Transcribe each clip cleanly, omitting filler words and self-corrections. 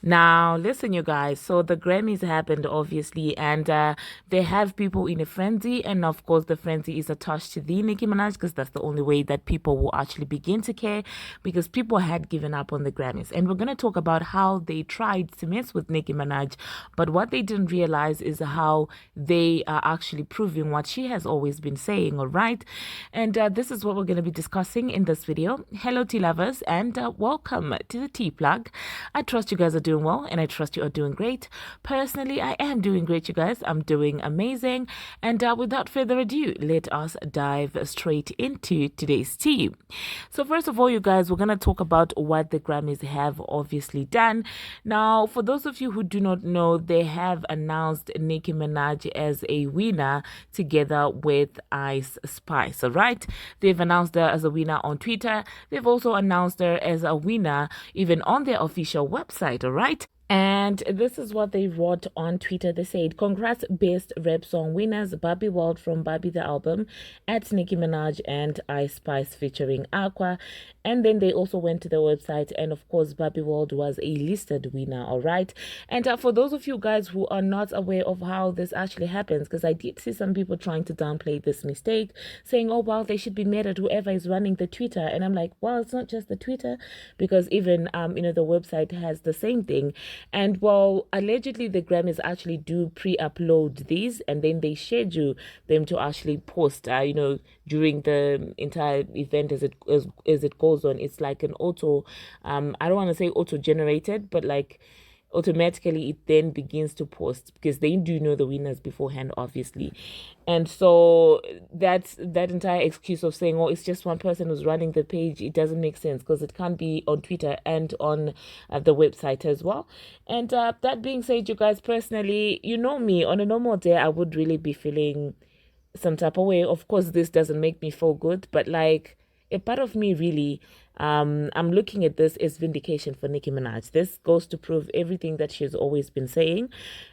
Now, listen, you guys. So the Grammys happened, obviously, and they have people in a frenzy. And of course, the frenzy is attached to the Nicki Minaj because that's the only way that people will actually begin to care because people had given up on the Grammys. And we're going to talk about how they tried to mess with Nicki Minaj, but what they didn't realize is how they are actually proving what she has always been saying, all right? And this is what we're going to be discussing in this video. Hello, tea lovers, and welcome to the Tea Plug. I trust you guys are doing well, and I trust you are doing great. Personally, I am doing great, you guys. I'm doing amazing. And without further ado, let us dive straight into today's tea. So first of all, you guys, we're going to talk about what the Grammys have obviously done. Now, for those of you who do not know, they have announced Nicki Minaj as a winner together with Ice Spice, all right? They've announced her as a winner on Twitter. They've also announced her as a winner even on their official website, all right? And this is what they wrote on Twitter. They said, "Congrats, best rap song winners, Barbie World from Barbie the Album, at Nicki Minaj and Ice Spice featuring Aqua." And then they also went to the website, and of course, Barbie World was a listed winner, all right? And for those of you guys who are not aware of how this actually happens, because I did see some people trying to downplay this mistake, saying, "Oh, well, they should be mad at whoever is running the Twitter." And I'm like, well, it's not just the Twitter, because even, the website has the same thing. And well, allegedly the Grammys actually do pre-upload these and then they schedule them to actually post, during the entire event as it goes on. It's like an auto, I don't want to say auto-generated, but like automatically it then begins to post because they do know the winners beforehand, obviously. And so that entire excuse of saying, oh, it's just one person who's running the page, it doesn't make sense because it can't be on Twitter and on the website as well. And that being said, you guys, personally, you know me, on a normal day I would really be feeling some type of way. Of course, this doesn't make me feel good, but like a part of me really, I'm looking at this as vindication for Nicki Minaj. This goes to prove everything that she's always been saying.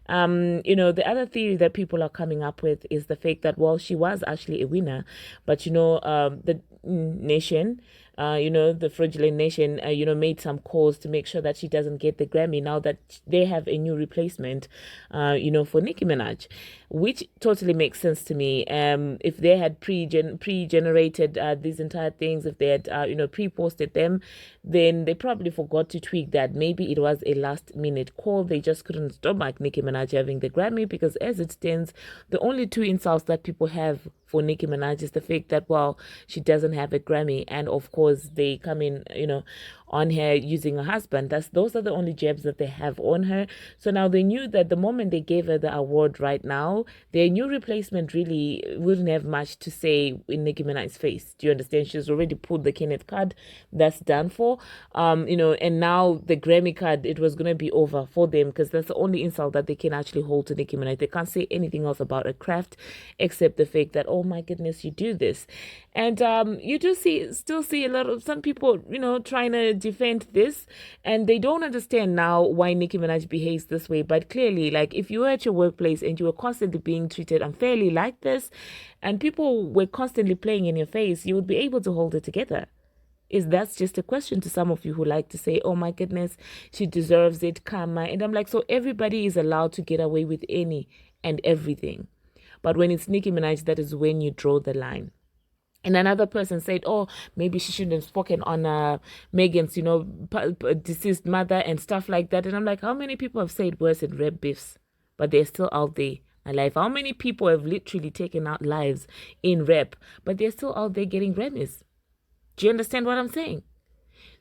The other theory that people are coming up with is the fact that, well, she was actually a winner, but the nation, the fraudulent nation, made some calls to make sure that she doesn't get the Grammy now that they have a new replacement, for Nicki Minaj, which totally makes sense to me. If they had pre-generated these entire things, if they had, pre-posted them, then they probably forgot to tweak that. Maybe it was a last-minute call. They just couldn't stomach Nicki Minaj having the Grammy because as it stands, the only two insults that people have for Nicki Minaj is the fact that, well, she doesn't have a Grammy, and of course they come in, on her using a husband. Those are the only jabs that they have on her. So now they knew that the moment they gave her the award right now, their new replacement really wouldn't have much to say in Nicki Minaj's face. Do you understand? She's already pulled the Kenneth card. That's done for. And now the Grammy card, it was gonna be over for them because that's the only insult that they can actually hold to Nicki Minaj. They can't say anything else about her craft except the fact that, oh my goodness, you do this. And you do still see a lot of some people, trying to defend this, and they don't understand now why Nicki Minaj behaves this way. But clearly, like, if you were at your workplace and you were constantly being treated unfairly like this, and people were constantly playing in your face, you would be able to hold it together. That's just a question to some of you who like to say, oh my goodness, she deserves it, karma. And I'm like, so everybody is allowed to get away with any and everything. But when it's Nicki Minaj, that is when you draw the line. And another person said, oh, maybe she shouldn't have spoken on Megan's, deceased mother and stuff like that. And I'm like, how many people have said worse in rap beefs, but they're still out there alive? How many people have literally taken out lives in rap, but they're still out there getting Grammys? Do you understand what I'm saying?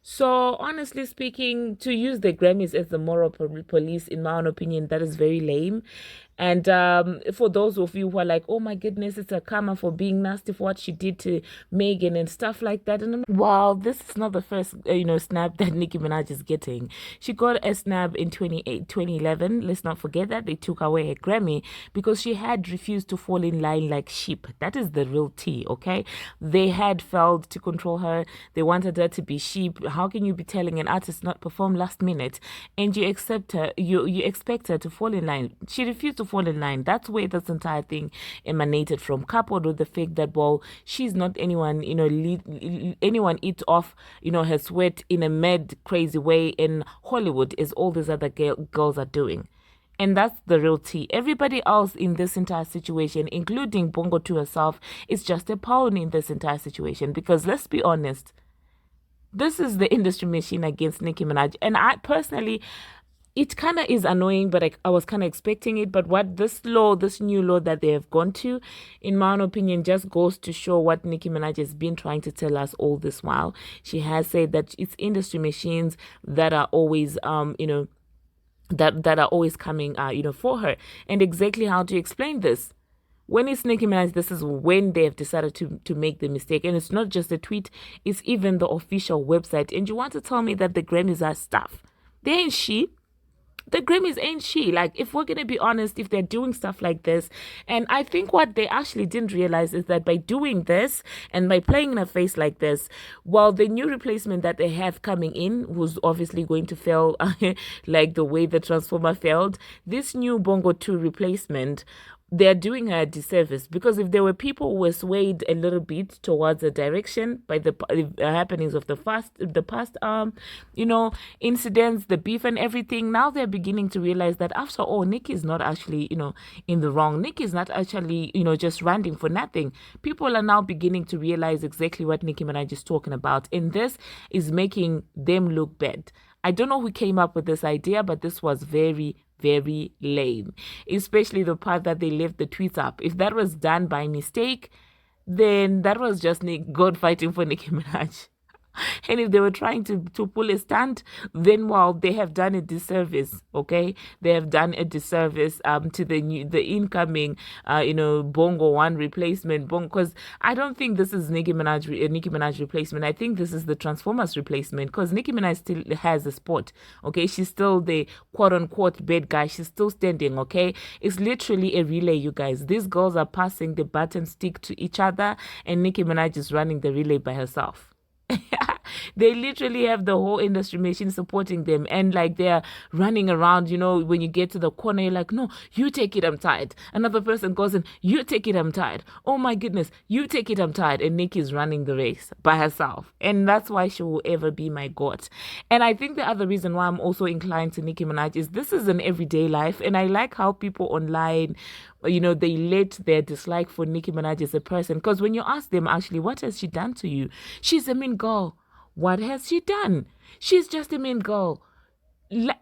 So honestly speaking, to use the Grammys as the moral police, in my own opinion, that is very lame. And for those of you who are like, oh my goodness, it's a karma for being nasty for what she did to Megan and stuff like that. And I'm like, wow, this is not the first, snap that Nicki Minaj is getting. She got a snap in 2011. Let's not forget that. They took away her Grammy because she had refused to fall in line like sheep. That is the real tea, okay? They had failed to control her. They wanted her to be sheep. How can you be telling an artist not perform last minute and you expect her to fall in line? She refused to fall in line. That's where this entire thing emanated from, coupled with the fact that, well, she's not anyone, anyone eats off, her sweat in a mad, crazy way in Hollywood, as all these other girls are doing. And that's the real tea. Everybody else in this entire situation, including Bongo to herself, is just a pawn in this entire situation. Because let's be honest, this is the industry machine against Nicki Minaj. And I personally, it kind of is annoying, but I was kind of expecting it. But what this new law that they have gone to, in my own opinion, just goes to show what Nicki Minaj has been trying to tell us all this while. She has said that it's industry machines that are always, that are always coming, for her. And exactly how to explain this. When it's Nicki Minaj, this is when they have decided to make the mistake. And it's not just a tweet, it's even the official website. And you want to tell me that the Grammys are stuff? They ain't shit. The Grammys ain't she. Like, if we're going to be honest, if they're doing stuff like this, and I think what they actually didn't realize is that by doing this and by playing in a face like this, well, the new replacement that they have coming in, who's obviously going to fail like the way the Transformer failed, this new Bongo 2 replacement, they're doing her a disservice, because if there were people who were swayed a little bit towards a direction by the happenings of the past, incidents, the beef and everything, now they're beginning to realize that after all, Nicki is not actually, in the wrong. Nicki is not actually, just ranting for nothing. People are now beginning to realize exactly what Nicki Minaj is talking about, and this is making them look bad. I don't know who came up with this idea, but this was very, very lame, especially the part that they left the tweets up. If that was done by mistake, then that was just God fighting for Nicki Minaj. And if they were trying to pull a stunt, then, well, they have done a disservice, okay? They have done a disservice to the incoming, Bongo 1 replacement. Because I don't think this is Nicki Minaj replacement. I think this is the Transformers replacement, because Nicki Minaj still has a spot, okay? She's still the quote-unquote bad guy. She's still standing, okay? It's literally a relay, you guys. These girls are passing the baton stick to each other, and Nicki Minaj is running the relay by herself. They literally have the whole industry machine supporting them, and like they're running around, when you get to the corner, you're like, no, you take it, I'm tired. Another person goes in, you take it, I'm tired. Oh my goodness, you take it, I'm tired. And Nicki's running the race by herself, and that's why she will ever be my god. And I think the other reason why I'm also inclined to Nicki Minaj is this is an everyday life, and I like how people online, they let their dislike for Nicki Minaj as a person, because when you ask them, actually, what has she done to you? She's a mean girl. What has she done? She's just a mean girl.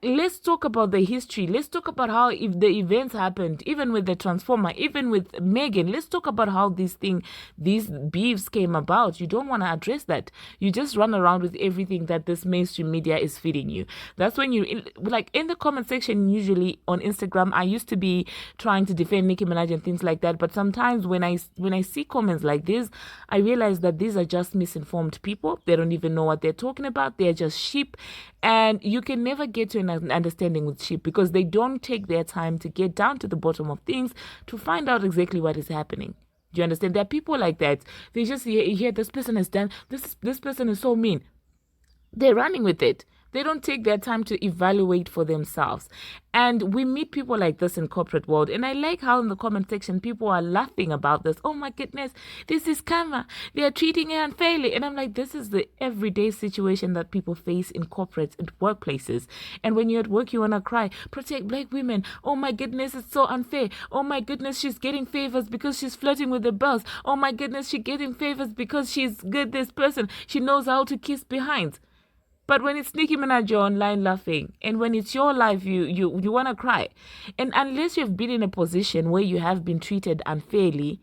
Let's talk about the history. Let's talk about how, if the events happened, even with the Transformer, even with Megan, let's talk about how these beefs came about. You don't want to address that. You just run around with everything that this mainstream media is feeding you. That's when you, like, in the comment section, usually on Instagram, I used to be trying to defend Nicki Minaj and things like that. But sometimes when I see comments like this, I realize that these are just misinformed people. They don't even know what they're talking about. They're just sheep. And you can never get to an understanding with sheep, because they don't take their time to get down to the bottom of things to find out exactly what is happening. Do you understand? There are people like that. They just hear this person has done this person is so mean. They're running with it. They don't take their time to evaluate for themselves. And we meet people like this in corporate world. And I like how in the comment section, people are laughing about this. Oh my goodness, this is karma. They are treating her unfairly. And I'm like, this is the everyday situation that people face in corporates and workplaces. And when you're at work, you want to cry, protect black women. Oh my goodness, it's so unfair. Oh my goodness, she's getting favors because she's flirting with the boss. Oh my goodness, she's getting favors because she's good, this person. She knows how to kiss behind. But when it's Nicki Minaj, you're online laughing. And when it's your life, you want to cry. And unless you've been in a position where you have been treated unfairly,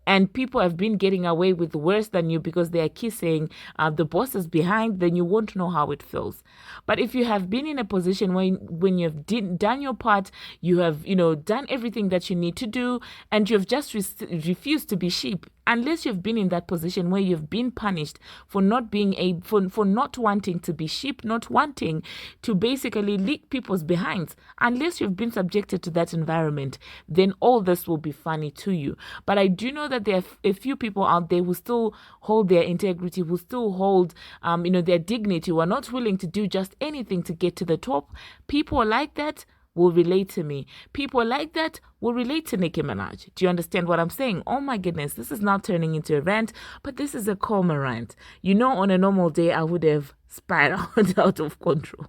and people have been getting away with worse than you because they are kissing the bosses behind, then you won't know how it feels. But if you have been in a position when you've done your part, you have done everything that you need to do, and you've just refused to be sheep. Unless you've been in that position where you've been punished for not being for not wanting to be sheep, not wanting to basically lick people's behinds, unless you've been subjected to that environment, then all this will be funny to you. But I do know that there are a few people out there who still hold their integrity, who still hold their dignity, who are not willing to do just anything to get to the top. People like that, will relate to me. People like that will relate to Nicki Minaj. Do you understand what I'm saying? Oh my goodness, this is now turning into a rant, but this is a calmer rant. On a normal day, I would have spiraled out of control.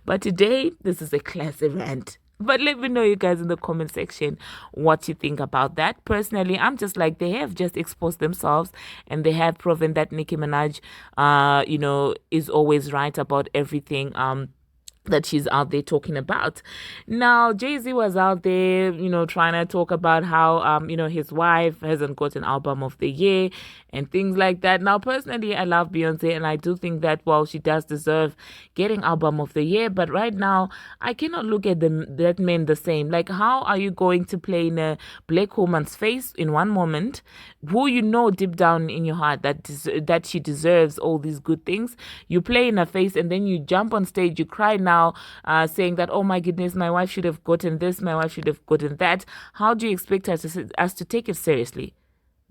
But today, this is a classy rant. But let me know, you guys, in the comment section what you think about that. Personally, I'm just like, they have just exposed themselves and they have proven that Nicki Minaj, is always right about everything. That she's out there talking about. Now, Jay-Z was out there, trying to talk about how, his wife hasn't got an album of the year and things like that. Now, personally, I love Beyonce and I do think that, she does deserve getting album of the year. But right now, I cannot look at that man the same. Like, how are you going to play in a black woman's face in one moment, who deep down in your heart that she deserves all these good things? You play in her face and then you jump on stage, you cry now, saying that, oh my goodness, my wife should have gotten this, my wife should have gotten that. How do you expect us to take it seriously?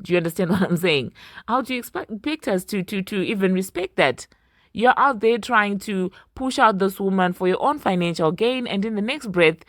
Do you understand what I'm saying? How do you expect us to even respect that? You're out there trying to push out this woman for your own financial gain, and in the next breath,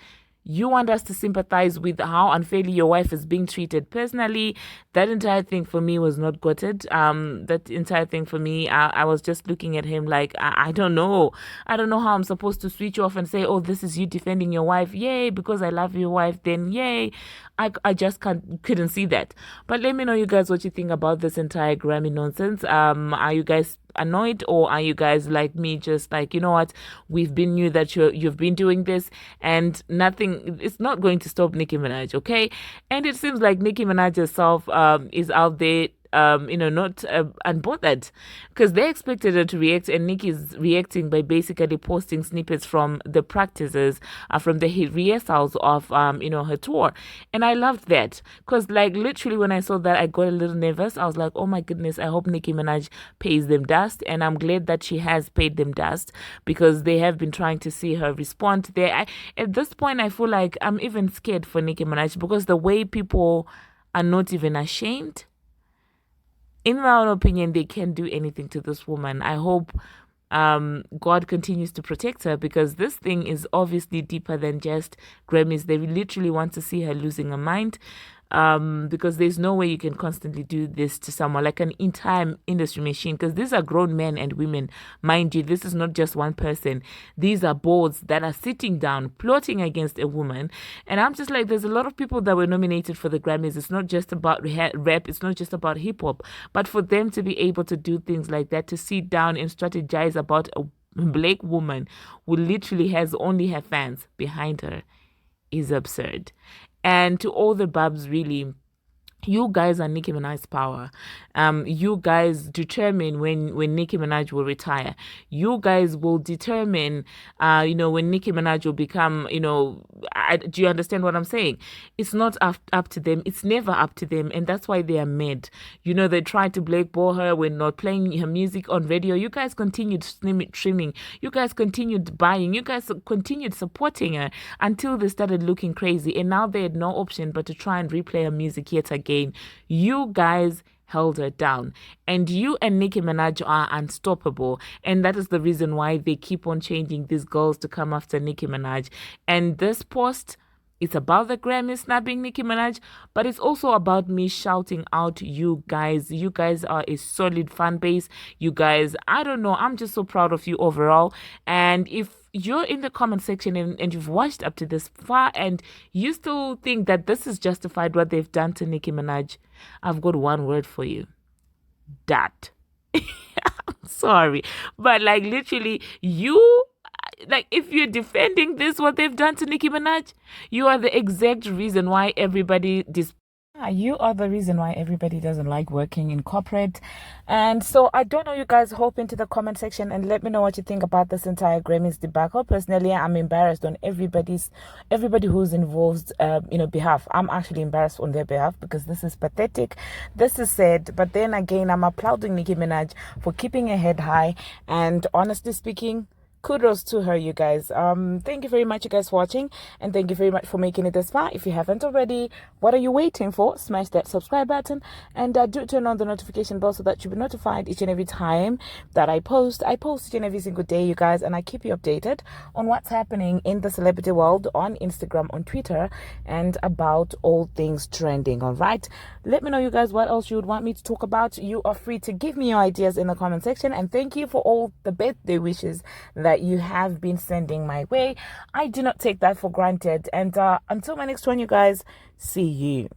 you want us to sympathize with how unfairly your wife is being treated. Personally, that entire thing for me was not gutted. That entire thing for me, I was just looking at him like, I don't know. I don't know how I'm supposed to switch off and say, oh, this is you defending your wife. Yay, because I love your wife, then yay. I just couldn't see that. But let me know, you guys, what you think about this entire Grammy nonsense. Are you guys annoyed, or are you guys like me, just like, you know what, we've been knew that you've been doing this and nothing, it's not going to stop Nicki Minaj, okay? And it seems like Nicki Minaj herself is out there not unbothered, because they expected her to react, and Nicki's reacting by basically posting snippets from the practices, from the rehearsals of her tour. And I loved that, because like literally when I saw that, I got a little nervous. I was like, oh my goodness, I hope Nicki Minaj pays them dust. And I'm glad that she has paid them dust, because they have been trying to see her respond there. At this point, I feel like I'm even scared for Nicki Minaj, because the way people are not even ashamed. In my own opinion, they can't do anything to this woman. I hope God continues to protect her, because this thing is obviously deeper than just Grammys. They literally want to see her losing her mind, because there's no way you can constantly do this to someone, like an entire industry machine, because these are grown men and women. Mind you, this is not just one person. These are boards that are sitting down, plotting against a woman. And I'm just like, there's a lot of people that were nominated for the Grammys. It's not just about rap, it's not just about hip-hop, but for them to be able to do things like that, to sit down and strategize about a black woman who literally has only her fans behind her, is absurd. And to all the Barbz, really, you guys are Nicki Minaj's power. You guys determine when Nicki Minaj will retire. You guys will determine, when Nicki Minaj will become, do you understand what I'm saying? It's not up to them. It's never up to them. And that's why they are mad. They tried to blackball her when not playing her music on radio. You guys continued streaming. You guys continued buying. You guys continued supporting her until they started looking crazy. And now they had no option but to try and replay her music yet again. You guys held her down, and you and Nicki Minaj are unstoppable, and that is the reason why they keep on changing these girls to come after Nicki Minaj. And this post, it's about the Grammys snubbing Nicki Minaj, but it's also about me shouting out you guys. You guys are a solid fan base. You guys, I don't know, I'm just so proud of you overall. And if you're in the comment section and you've watched up to this far and you still think that this is justified, what they've done to Nicki Minaj, I've got one word for you. Dat. I'm sorry, but like literally, if you're defending this, what they've done to Nicki Minaj, you are the exact reason why everybody you are the reason why everybody doesn't like working in corporate. And so I don't know, you guys, hop into the comment section and let me know what you think about this entire Grammys debacle. Personally, I'm embarrassed on everybody who's involved behalf. I'm actually embarrassed on their behalf, because this is pathetic, this is sad. But then again, I'm applauding Nicki Minaj for keeping her head high, and honestly speaking, kudos to her, you guys. Thank you very much, you guys, for watching, and thank you very much for making it this far. If you haven't already, what are you waiting for? Smash that subscribe button, and do turn on the notification bell so that you'll be notified each and every time that I post. I post each and every single day, you guys, and I keep you updated on what's happening in the celebrity world on Instagram, on Twitter, and about all things trending. All right, let me know, you guys, what else you would want me to talk about. You are free to give me your ideas in the comment section, and thank you for all the birthday wishes that you have been sending my way. I do not take that for granted, and until my next one, you guys, see you.